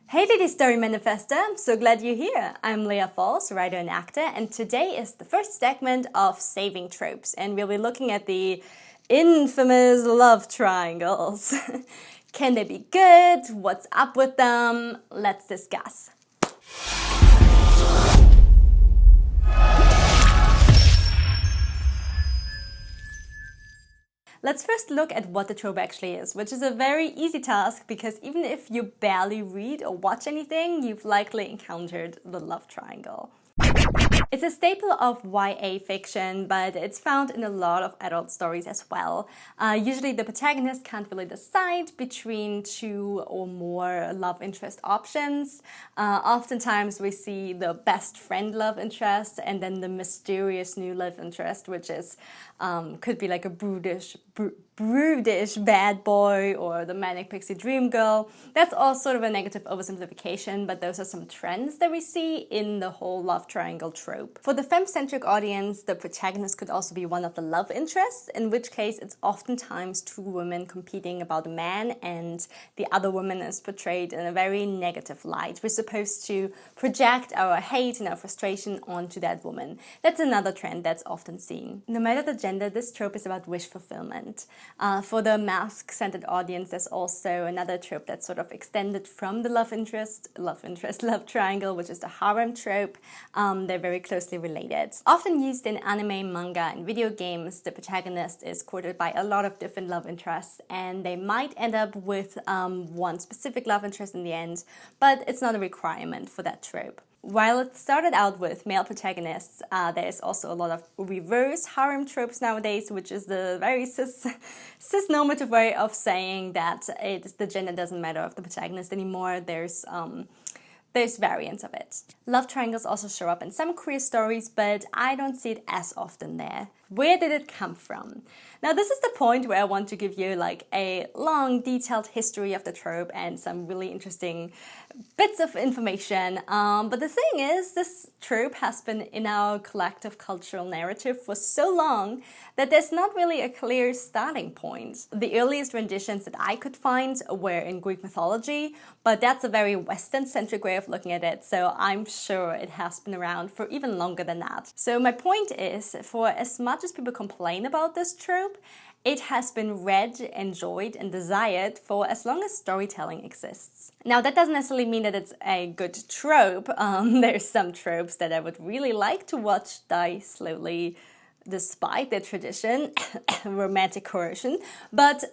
Hey Lady Story Manifestor, I'm so glad you're here. I'm Leah Falls, writer and actor, and today is the first segment of Saving Tropes, and we'll be looking at the infamous love triangles. Can they be good? What's up with them? Let's discuss. Let's first look at what the trope actually is, which is a very easy task because even if you barely read or watch anything, you've likely encountered the love triangle. It's a staple of YA fiction, but it's found in a lot of adult stories as well. Usually the protagonist can't really decide between two or more love interest options. Oftentimes we see the best friend love interest and then the mysterious new love interest, which is could be like a brutish bad boy or the manic pixie dream girl. That's all sort of a negative oversimplification, but those are some trends that we see in the whole love triangle trope. For the femme-centric audience, the protagonist could also be one of the love interests, in which case it's oftentimes two women competing about a man and the other woman is portrayed in a very negative light. We're supposed to project our hate and our frustration onto that woman. That's another trend that's often seen. No matter the gender, this trope is about wish fulfillment. For the mask-centered audience, there's also another trope that's sort of extended from the love triangle, which is the harem trope. They're very closely related. Often used in anime, manga, and video games, the protagonist is courted by a lot of different love interests, and they might end up with one specific love interest in the end, but it's not a requirement for that trope. While it started out with male protagonists, there's also a lot of reverse harem tropes nowadays, which is the very cis-normative way of saying that the gender doesn't matter of the protagonist anymore. There's variants of it. Love triangles also show up in some queer stories, but I don't see it as often there. Where did it come from? Now this is the point where I want to give you like a long, detailed history of the trope and some really interesting bits of information. But the thing is, this trope has been in our collective cultural narrative for so long that there's not really a clear starting point. The earliest renditions that I could find were in Greek mythology, but that's a very Western-centric way of looking at it, so I'm sure it has been around for even longer than that. So my point is, for as much as people complain about this trope, it has been read, enjoyed, and desired for as long as storytelling exists. Now, that doesn't necessarily mean that it's a good trope. There's some tropes that I would really like to watch die slowly despite their tradition, romantic coercion, but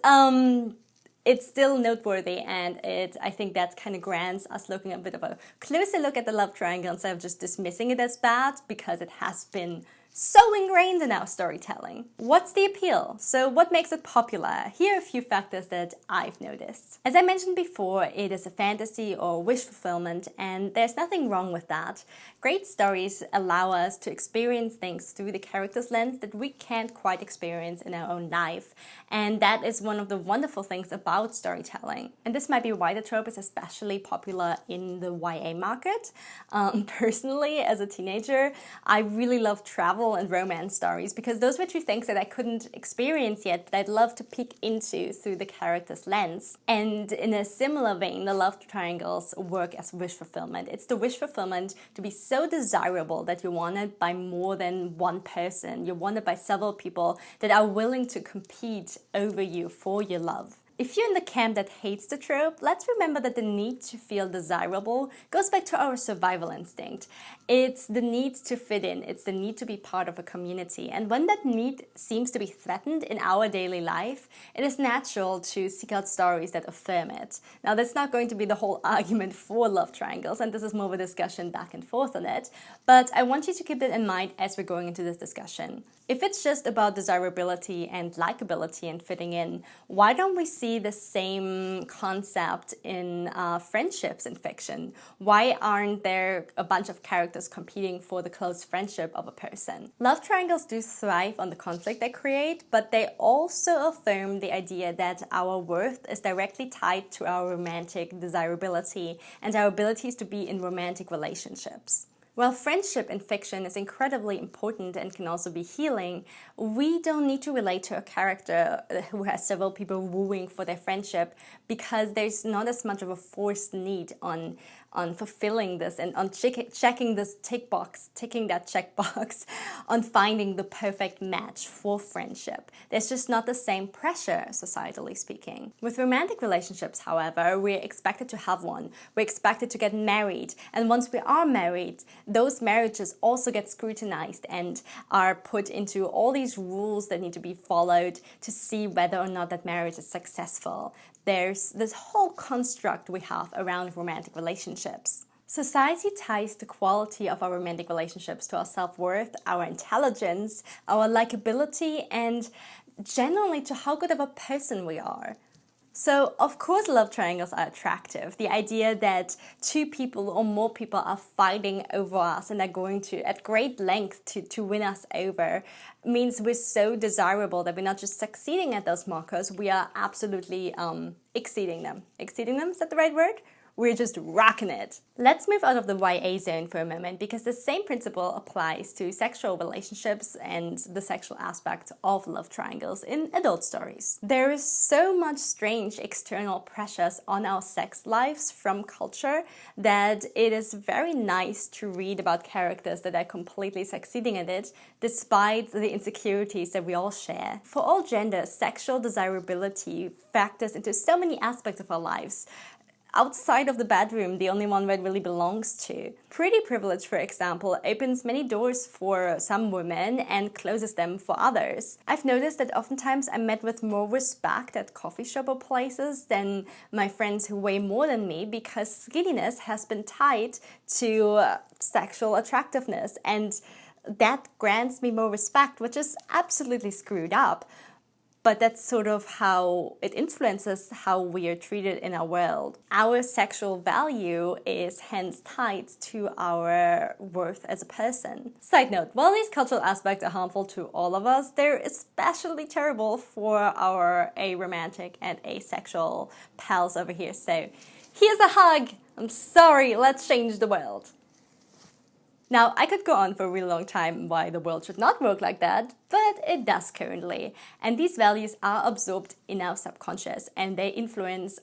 it's still noteworthy, and I think that kind of grants us looking a bit of a closer look at the love triangle instead of just dismissing it as bad because it has been so ingrained in our storytelling. What's the appeal? So what makes it popular? Here are a few factors that I've noticed. As I mentioned before, it is a fantasy or wish fulfillment, and there's nothing wrong with that. Great stories allow us to experience things through the character's lens that we can't quite experience in our own life. And that is one of the wonderful things about storytelling. And this might be why the trope is especially popular in the YA market. Personally, as a teenager, I really love travel and romance stories because those were two things that I couldn't experience yet, but I'd love to peek into through the character's lens. And in a similar vein, the love triangles work as wish fulfillment. It's the wish fulfillment to be so desirable that you're wanted by more than one person. You're wanted by several people that are willing to compete over you for your love. If you're in the camp that hates the trope, let's remember that the need to feel desirable goes back to our survival instinct. It's the need to fit in, it's the need to be part of a community. And when that need seems to be threatened in our daily life, it is natural to seek out stories that affirm it. Now, that's not going to be the whole argument for love triangles, and this is more of a discussion back and forth on it, but I want you to keep that in mind as we're going into this discussion. If it's just about desirability and likability and fitting in, why don't we see the same concept in friendships in fiction? Why aren't there a bunch of characters competing for the close friendship of a person? Love triangles do thrive on the conflict they create, but they also affirm the idea that our worth is directly tied to our romantic desirability and our abilities to be in romantic relationships. While friendship in fiction is incredibly important and can also be healing, we don't need to relate to a character who has several people wooing for their friendship, because there's not as much of a forced need on fulfilling this and on checking this ticking that checkbox on finding the perfect match for friendship. There's just not the same pressure, societally speaking. With romantic relationships, however, we're expected to have one. We're expected to get married. And once we are married, those marriages also get scrutinized and are put into all these rules that need to be followed to see whether or not that marriage is successful. There's this whole construct we have around romantic relationships. Society ties the quality of our romantic relationships to our self-worth, our intelligence, our likability, and generally to how good of a person we are. So, of course, love triangles are attractive. The idea that two people or more people are fighting over us and are going to, at great length, to win us over means we're so desirable that we're not just succeeding at those markers, we are absolutely exceeding them. Exceeding them, is that the right word? We're just rocking it. Let's move out of the YA zone for a moment, because the same principle applies to sexual relationships and the sexual aspect of love triangles in adult stories. There is so much strange external pressures on our sex lives from culture that it is very nice to read about characters that are completely succeeding at it, despite the insecurities that we all share. For all genders, sexual desirability factors into so many aspects of our lives. Outside of the bedroom, the only one where it really belongs to. Pretty privilege, for example, opens many doors for some women and closes them for others. I've noticed that oftentimes I'm met with more respect at coffee shop or places than my friends who weigh more than me, because skinniness has been tied to sexual attractiveness, and that grants me more respect, which is absolutely screwed up. But that's sort of how it influences how we are treated in our world. Our sexual value is hence tied to our worth as a person. Side note, while these cultural aspects are harmful to all of us, they're especially terrible for our aromantic and asexual pals over here. So here's a hug. I'm sorry, let's change the world. Now, I could go on for a really long time why the world should not work like that, but it does currently. And these values are absorbed in our subconscious, and they influence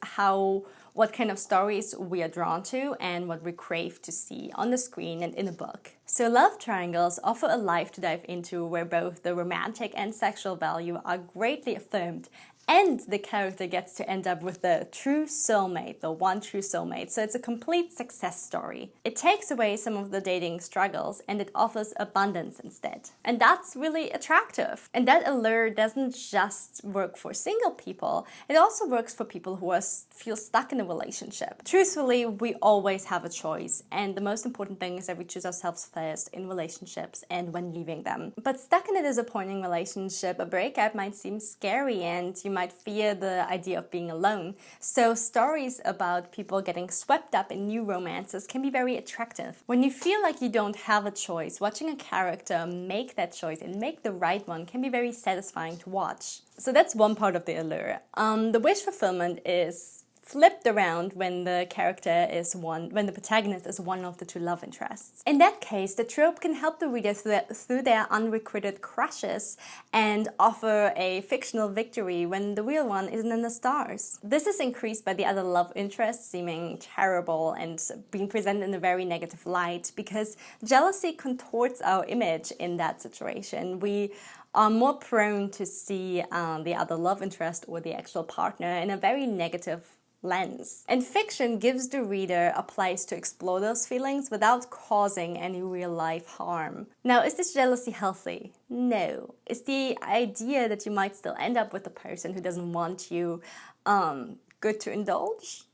what kind of stories we are drawn to and what we crave to see on the screen and in a book. So love triangles offer a life to dive into where both the romantic and sexual value are greatly affirmed, and the character gets to end up with the true soulmate, the one true soulmate. So it's a complete success story. It takes away some of the dating struggles and it offers abundance instead. And that's really attractive. And that allure doesn't just work for single people, it also works for people who feel stuck in a relationship. Truthfully, we always have a choice, and the most important thing is that we choose ourselves first in relationships and when leaving them. But stuck in a disappointing relationship, a breakup might seem scary, and you might fear the idea of being alone. So stories about people getting swept up in new romances can be very attractive. When you feel like you don't have a choice, watching a character make that choice and make the right one can be very satisfying to watch. So that's one part of the allure. The wish fulfillment is flipped around when the protagonist is one of the two love interests. In that case, the trope can help the reader through their unrequited crushes and offer a fictional victory when the real one isn't in the stars. This is increased by the other love interest seeming terrible and being presented in a very negative light, because jealousy contorts our image in that situation. We are more prone to see the other love interest or the actual partner in a very negative lens. And fiction gives the reader a place to explore those feelings without causing any real-life harm. Now, is this jealousy healthy? No. Is the idea that you might still end up with a person who doesn't want you good to indulge?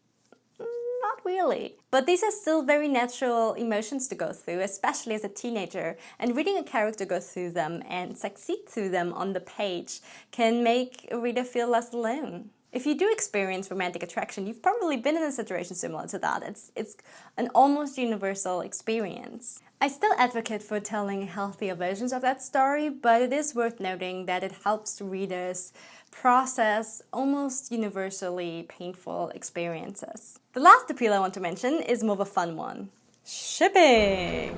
Not really. But these are still very natural emotions to go through, especially as a teenager, and reading a character go through them and succeed through them on the page can make a reader feel less alone. If you do experience romantic attraction, you've probably been in a situation similar to that. It's an almost universal experience. I still advocate for telling healthier versions of that story, but it is worth noting that it helps readers process almost universally painful experiences. The last appeal I want to mention is more of a fun one: shipping.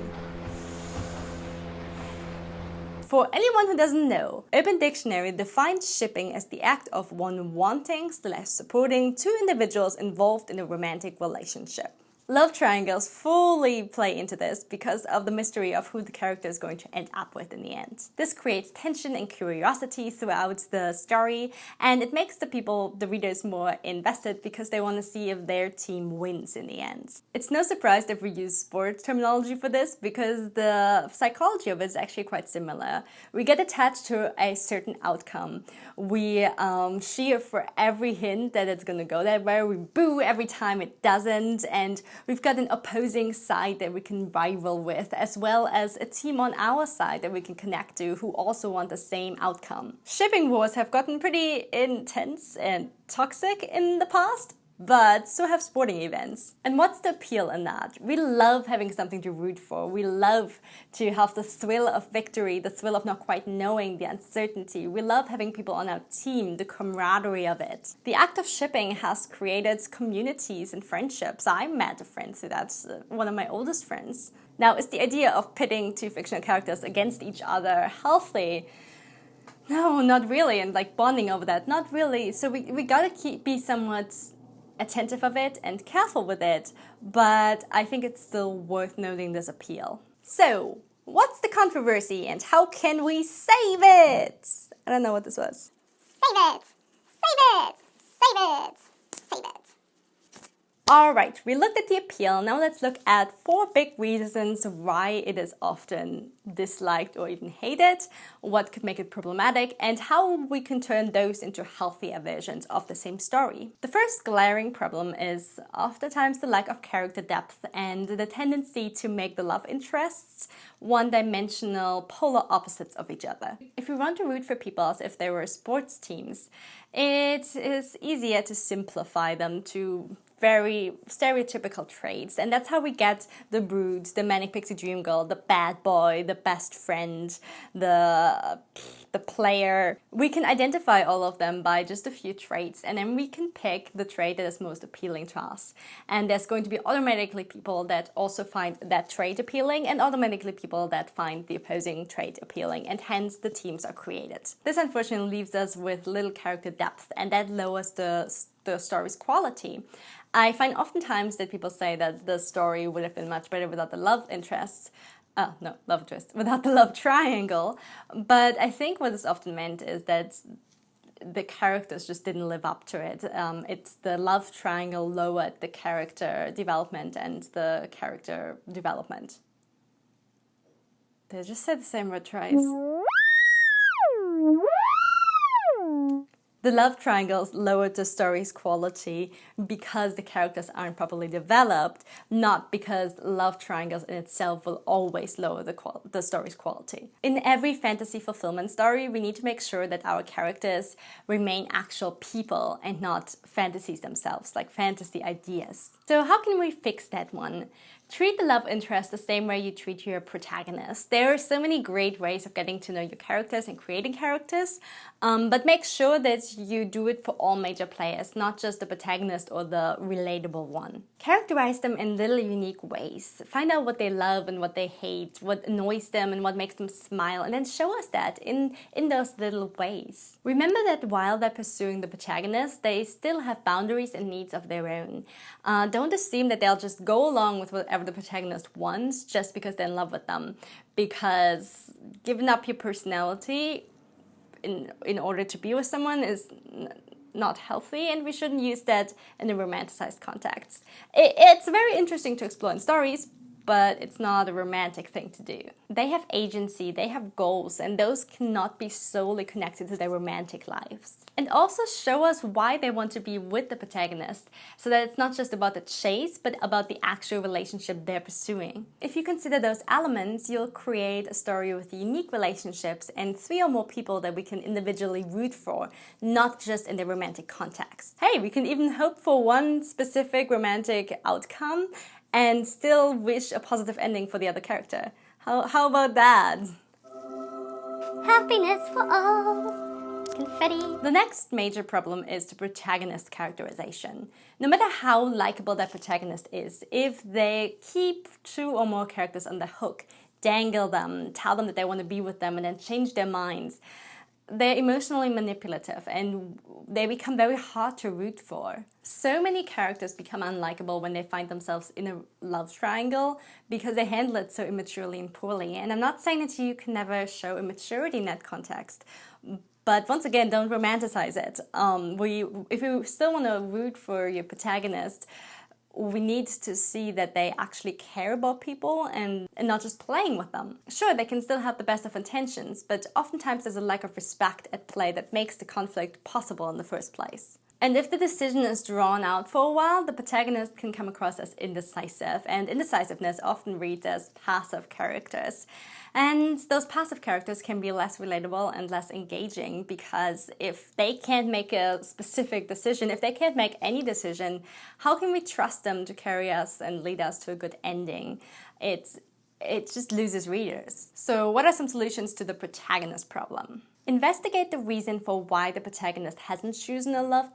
For anyone who doesn't know, Urban Dictionary defines shipping as the act of one wanting/supporting two individuals involved in a romantic relationship. Love triangles fully play into this because of the mystery of who the character is going to end up with in the end. This creates tension and curiosity throughout the story, and it makes the readers more invested because they want to see if their team wins in the end. It's no surprise that we use sports terminology for this because the psychology of it is actually quite similar. We get attached to a certain outcome. We cheer for every hint that it's going to go that way. We boo every time it doesn't, and we've got an opposing side that we can rival with, as well as a team on our side that we can connect to who also want the same outcome. Shipping wars have gotten pretty intense and toxic in the past, but so have sporting events. And what's the appeal in that? We love having something to root for. We love to have the thrill of victory, the thrill of not quite knowing, the uncertainty. We love having people on our team, the camaraderie of it. The act of shipping has created communities and friendships. I met a friend through that, one of my oldest friends. Now, is the idea of pitting two fictional characters against each other healthy? No, not really. And like bonding over that, not really. So we gotta be somewhat attentive of it and careful with it, but I think it's still worth noting this appeal. So, what's the controversy and how can we save it? I don't know what this was. Save it! Save it! Save it! Save it! Alright, we looked at the appeal, now let's look at 4 big reasons why it is often disliked or even hated, what could make it problematic, and how we can turn those into healthier versions of the same story. The first glaring problem is oftentimes the lack of character depth and the tendency to make the love interests one-dimensional polar opposites of each other. If we want to root for people as if they were sports teams, it is easier to simplify them to very stereotypical traits, and that's how we get the brood, the manic pixie dream girl, the bad boy, the best friend, the player. We can identify all of them by just a few traits, and then we can pick the trait that is most appealing to us. And there's going to be automatically people that also find that trait appealing, and automatically people that find the opposing trait appealing, and hence the teams are created. This unfortunately leaves us with little character depth, and that lowers the story's quality. I find oftentimes that people say that the story would have been much better without the love interest. Without the love triangle. But I think what is often meant is that the characters just didn't live up to it. It's the love triangle lowered the character development and the character development. Did I just say the same word twice? The love triangles lowered the story's quality because the characters aren't properly developed, not because love triangles in itself will always lower the story's quality. In every fantasy fulfillment story, we need to make sure that our characters remain actual people and not fantasies themselves, like fantasy ideas. So how can we fix that one? Treat the love interest the same way you treat your protagonist. There are so many great ways of getting to know your characters and creating characters, but make sure that you do it for all major players, not just the protagonist or the relatable one. Characterize them in little unique ways. Find out what they love and what they hate, what annoys them and what makes them smile, and then show us that in those little ways. Remember that while they're pursuing the protagonist, they still have boundaries and needs of their own. Don't assume that they'll just go along with whatever the protagonist wants just because they're in love with them, because giving up your personality in order to be with someone is not healthy, and we shouldn't use that in a romanticized context. It's very interesting to explore in stories, but it's not a romantic thing to do. They have agency, they have goals, and those cannot be solely connected to their romantic lives. And also show us why they want to be with the protagonist, so that it's not just about the chase, but about the actual relationship they're pursuing. If you consider those elements, you'll create a story with unique relationships and 3 or more people that we can individually root for, not just in the romantic context. Hey, we can even hope for one specific romantic outcome and still wish a positive ending for the other character. How about that? Happiness for all. Confetti. The next major problem is the protagonist characterization. No matter how likable that protagonist is, if they keep 2 or more characters on the hook, dangle them, tell them that they want to be with them, and then change their minds. They're emotionally manipulative and they become very hard to root for. So many characters become unlikable when they find themselves in a love triangle because they handle it so immaturely and poorly. And I'm not saying that you can never show immaturity in that context, but once again, don't romanticize it. If you still want to root for your protagonist, we need to see that they actually care about people and not just playing with them. Sure, they can still have the best of intentions, but oftentimes there's a lack of respect at play that makes the conflict possible in the first place. And if the decision is drawn out for a while, the protagonist can come across as indecisive, and indecisiveness often reads as passive characters. And those passive characters can be less relatable and less engaging because if they can't make a specific decision, if they can't make any decision, how can we trust them to carry us and lead us to a good ending? It just loses readers. So what are some solutions to the protagonist problem? Investigate the reason for why the protagonist hasn't chosen a love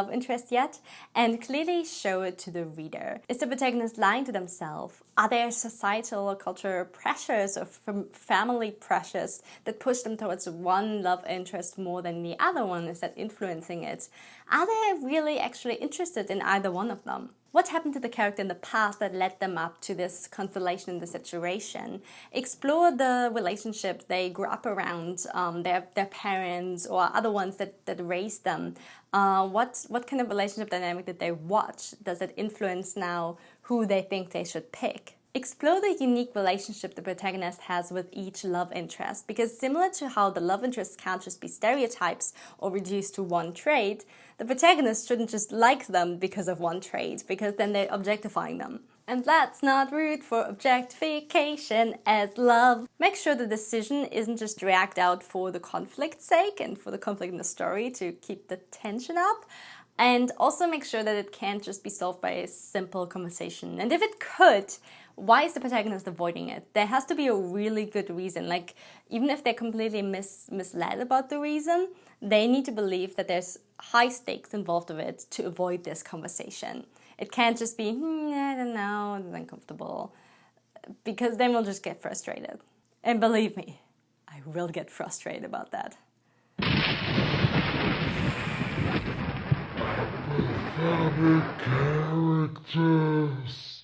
interest yet, and clearly show it to the reader. Is the protagonist lying to themselves? Are there societal or cultural pressures or family pressures that push them towards one love interest more than the other one? Is that influencing it? Are they really actually interested in either one of them? What happened to the character in the past that led them up to this constellation in the situation? Explore the relationships they grew up around, their parents or other ones that raised them. What kind of relationship dynamic did they watch? Does it influence now who they think they should pick? Explore the unique relationship the protagonist has with each love interest, because similar to how the love interests can't just be stereotypes or reduced to one trait, the protagonist shouldn't just like them because of one trait, because then they're objectifying them. And let's not root for objectification as love. Make sure the decision isn't just dragged out for the conflict's sake and for the conflict in the story to keep the tension up. And also make sure that it can't just be solved by a simple conversation. And if it could, why is the protagonist avoiding it? There has to be a really good reason. Like, even if they're completely misled about the reason, they need to believe that there's high stakes involved with it to avoid this conversation. It can't just be, I don't know, it's uncomfortable. Because then we'll just get frustrated. And believe me, I will get frustrated about that. Characters.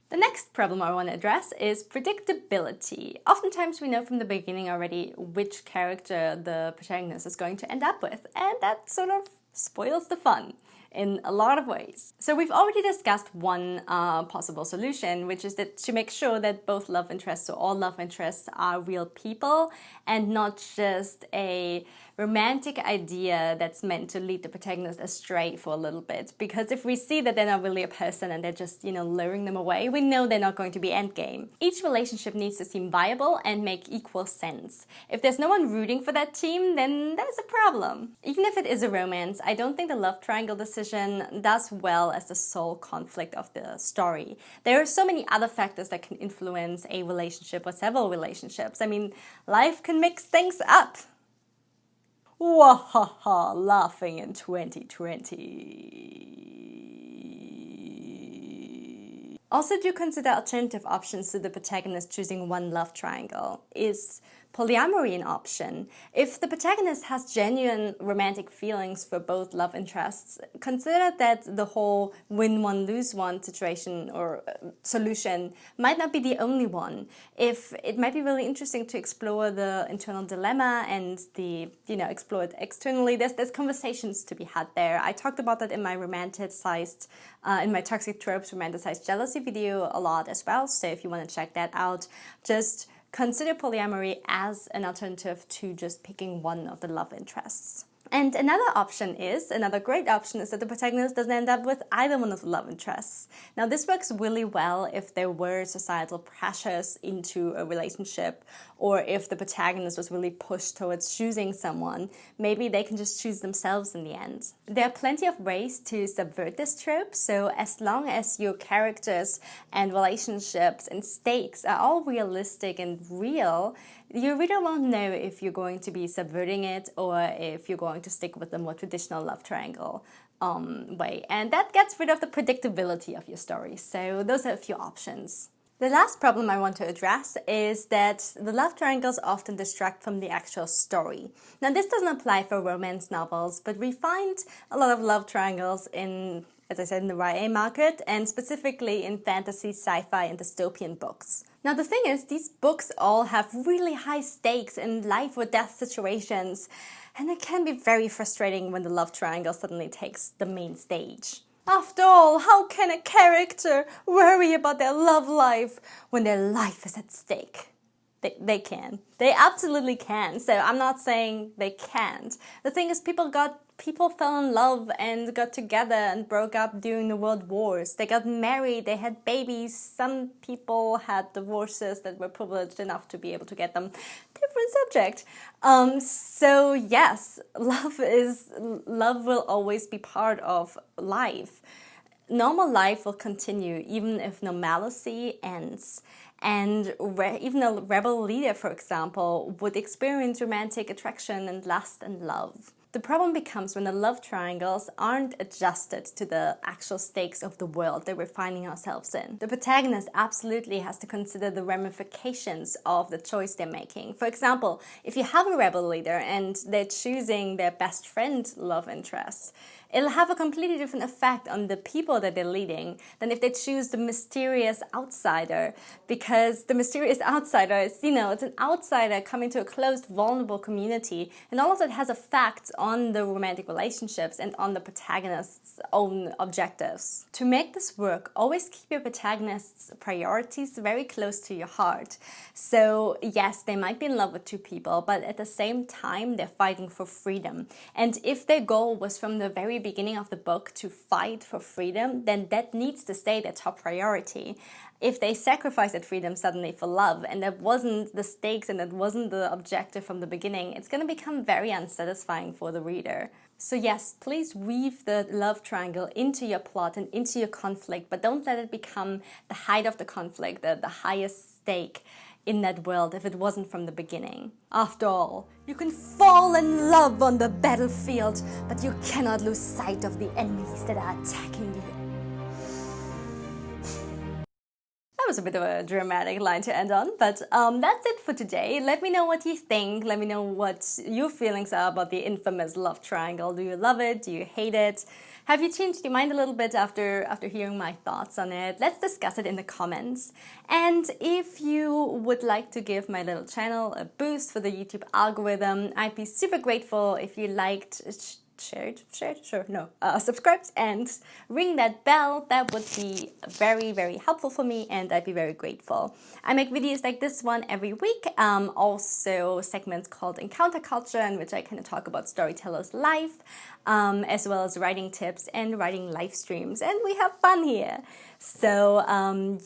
The next problem I want to address is predictability. Oftentimes we know from the beginning already which character the protagonist is going to end up with, and that sort of spoils the fun in a lot of ways. So we've already discussed one possible solution, which is that to make sure that both love interests or all love interests are real people and not just a romantic idea that's meant to lead the protagonist astray for a little bit. Because if we see that they're not really a person and they're just, luring them away, we know they're not going to be endgame. Each relationship needs to seem viable and make equal sense. If there's no one rooting for that team, then there's a problem. Even if it is a romance, I don't think the love triangle decision does well as the sole conflict of the story. There are so many other factors that can influence a relationship or several relationships. I mean, life can mix things up. Wahaha, laughing in 2020. Also, do consider alternative options to the protagonist choosing one love triangle. Is polyamory an option? If the protagonist has genuine romantic feelings for both love interests, consider that the whole win one, lose one situation or solution might not be the only one. If it might be really interesting to explore the internal dilemma and explore it externally, there's conversations to be had there. I talked about that in my in my Toxic Tropes romanticized jealousy video a lot as well. So if you want to check that out, just consider polyamory as an alternative to just picking one of the love interests. And another great option is that the protagonist doesn't end up with either one of the love interests. Now, this works really well if there were societal pressures into a relationship, or if the protagonist was really pushed towards choosing someone. Maybe they can just choose themselves in the end. There are plenty of ways to subvert this trope, so as long as your characters and relationships and stakes are all realistic and real, your reader won't know if you're going to be subverting it or if you're going to stick with the more traditional love triangle way. And that gets rid of the predictability of your story. So those are a few options. The last problem I want to address is that the love triangles often distract from the actual story. Now, this doesn't apply for romance novels, but we find a lot of love triangles in, as I said, in the YA market, and specifically in fantasy, sci-fi, and dystopian books. Now, the thing is, these books all have really high stakes in life or death situations, and it can be very frustrating when the love triangle suddenly takes the main stage. After all, how can a character worry about their love life when their life is at stake? They can. They absolutely can. So I'm not saying they can't. The thing is, people fell in love and got together and broke up during the world wars. They got married, they had babies. Some people had divorces that were privileged enough to be able to get them. Different subject. So yes, love will always be part of life. Normal life will continue even if normalcy ends. And even a rebel leader, for example, would experience romantic attraction and lust and love. The problem becomes when the love triangles aren't adjusted to the actual stakes of the world that we're finding ourselves in. The protagonist absolutely has to consider the ramifications of the choice they're making. For example, if you have a rebel leader and they're choosing their best friend love interest, it'll have a completely different effect on the people that they're leading than if they choose the mysterious outsider, because the mysterious outsider is, it's an outsider coming to a closed, vulnerable community, and all of that has effects on the romantic relationships and on the protagonist's own objectives. To make this work, always keep your protagonist's priorities very close to your heart. So yes, they might be in love with two people, but at the same time, they're fighting for freedom. And if their goal was from the very beginning of the book to fight for freedom, then that needs to stay their top priority. If they sacrifice that freedom suddenly for love, and that wasn't the stakes and that wasn't the objective from the beginning, it's going to become very unsatisfying for the reader. So yes, please weave the love triangle into your plot and into your conflict, but don't let it become the height of the conflict, the highest stake in that world if it wasn't from the beginning. After all, you can fall in love on the battlefield, but you cannot lose sight of the enemies that are attacking you. That was a bit of a dramatic line to end on, but that's it for today. Let me know what you think. Let me know what your feelings are about the infamous love triangle. Do you love it? Do you hate it? Have you changed your mind a little bit after hearing my thoughts on it? Let's discuss it in the comments. And if you would like to give my little channel a boost for the YouTube algorithm, I'd be super grateful if you liked, subscribed and ring that bell. That would be very, very helpful for me, and I'd be very grateful. I make videos like this one every week, also segments called Encounter Culture, in which I kind of talk about storytellers' life, as well as writing tips and writing live streams, and we have fun here. So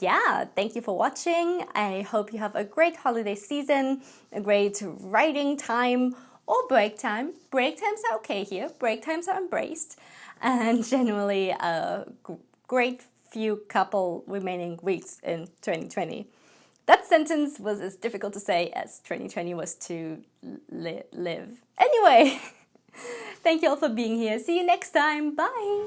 yeah, thank you for watching. I hope you have a great holiday season, a great writing time, or break time. Break times are okay here. Break times are embraced. And generally a great few couple remaining weeks in 2020. That sentence was as difficult to say as 2020 was to live. Anyway, thank you all for being here. See you next time. Bye.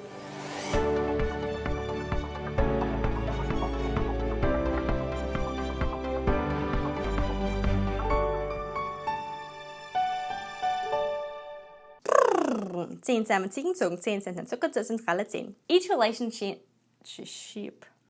Zehn Samen Ziegenzogen, 10 Cent Zucker zur Zentrale 10. Each relationship